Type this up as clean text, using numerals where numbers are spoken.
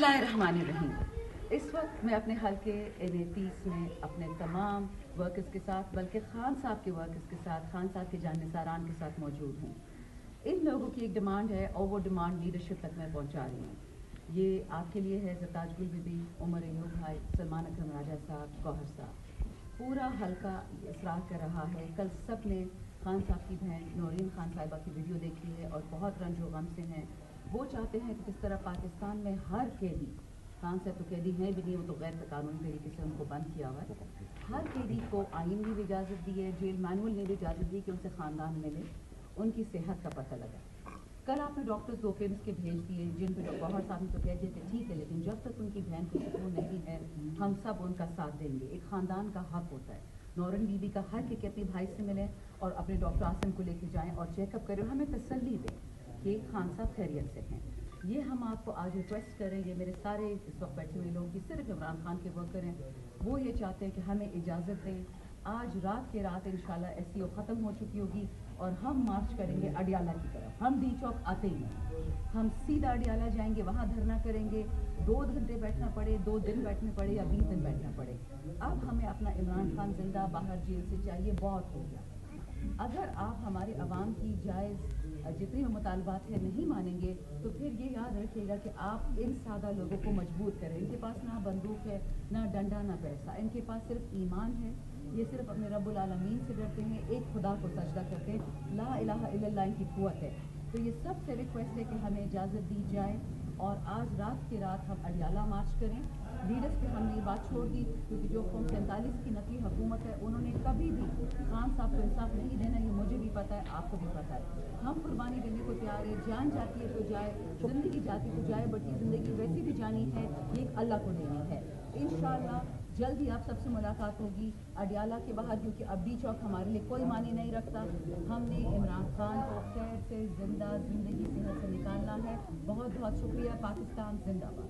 बिस्मिल्लाहिर्रहमानिर्रहीम। इस वक्त मैं अपने हल्के NA30 में अपने तमाम वर्कर्स के साथ, बल्कि खान साहब के वर्कर्स के साथ, खान साहब के जानसारान के साथ मौजूद हूँ। इन लोगों की एक डिमांड है और वो डिमांड लीडरशिप तक मैं पहुँचा रही हूँ। ये आपके लिए है ज़रताज गुल बीबी, उमर अयूब भाई, सलमान अकरम राजा साहब, गौहर साहब। पूरा हल्का इसरार कर रहा है। कल सब ने खान साहब की बहन नौरीन खान साहिबा की वीडियो देखी है और बहुत रंजो गम से हैं। वो चाहते हैं कि जिस तरह पाकिस्तान में हर कैदी, खान साहब तो कैदी हैं भी नहीं, वो तो गैर कानूनी तरीके से उनको बंद किया हुआ है, हर कैदी को आइन ने भी इजाज़त दी है, जेल मैनुअल ने भी इजाज़त दी कि उनसे ख़ानदान मिले, उनकी सेहत का पता लगा। कल आपने डॉक्टर्स दो पेरेंट्स के भेज दिए, जिन पर गौहर साहब ने तो कह दिया कि ठीक है, लेकिन जब तक उनकी बहन को सुकून नहीं है हम सब उनका साथ देंगे। एक ख़ानदान का हक होता है। नौरीन बीबी का हक है कि अपने भाई से मिलें और अपने डॉक्टर आसिम को लेके जाएं और चेकअप करें, हमें तसल्ली दें कि खान साहब खैरियत से हैं। ये हम आपको आज रिक्वेस्ट करें, ये मेरे सारे इस वक्त बैठे हुए लोग की सिर्फ इमरान खान के वर्कर हैं, वो ये चाहते हैं कि हमें इजाज़त दें। आज रात के रात इंशाल्लाह SCO ख़त्म हो चुकी होगी और हम मार्च करेंगे अडियाला की तरफ। हम डी चौक आते ही नहीं, हम सीधा अडियाला जाएंगे, वहाँ धरना करेंगे। 2 घंटे बैठना पड़े, 2 दिन बैठने पड़े या 20 दिन बैठना पड़े, अब हमें अपना इमरान खान जिंदा बाहर जेल से चाहिए, बहुत हो गया। अगर आप हमारे अवाम की जायज़ जितनी मुतालबात है नहीं मानेंगे तो फिर ये याद रखिएगा कि आप इन सादा लोगों को मजबूर करें। इनके पास ना बंदूक है, ना डंडा, ना पैसा, इनके पास सिर्फ ईमान है। ये सिर्फ अपने रब्बुल आलमीन से डरते हैं, एक खुदा को सजदा करते हैं, ला इलाहा इल्लल्लाह इनकी कुव्वत है। तो ये सबसे रिक्वेस्ट है कि हमें इजाज़त दी जाए और आज रात के रात हम अडियाला मार्च करें। लीडर्स पे हमने ये बात छोड़ दी क्योंकि जो कौम 47 की नकली हुकूमत है उन्होंने कभी भी खान साहब को इंसाफ नहीं देना, ये मुझे भी पता है, आपको भी पता है। हम कुर्बानी देने को तैयार है, जान जाती है तो जाए, ज़िंदगी जाती तो जाए, बट ये ज़िंदगी वैसी भी जानी है, ये अल्लाह को देनी है। इंशाअल्लाह जल्द ही आप सबसे मुलाकात होगी अडियाला के बाहर, क्योंकि अब डी चौक हमारे लिए कोई मानी नहीं रखता। हमने इमरान खान को खैर से जिंदा ज़िंदगी सेहत से निकालना है। बहुत बहुत शुक्रिया। पाकिस्तान जिंदाबाद।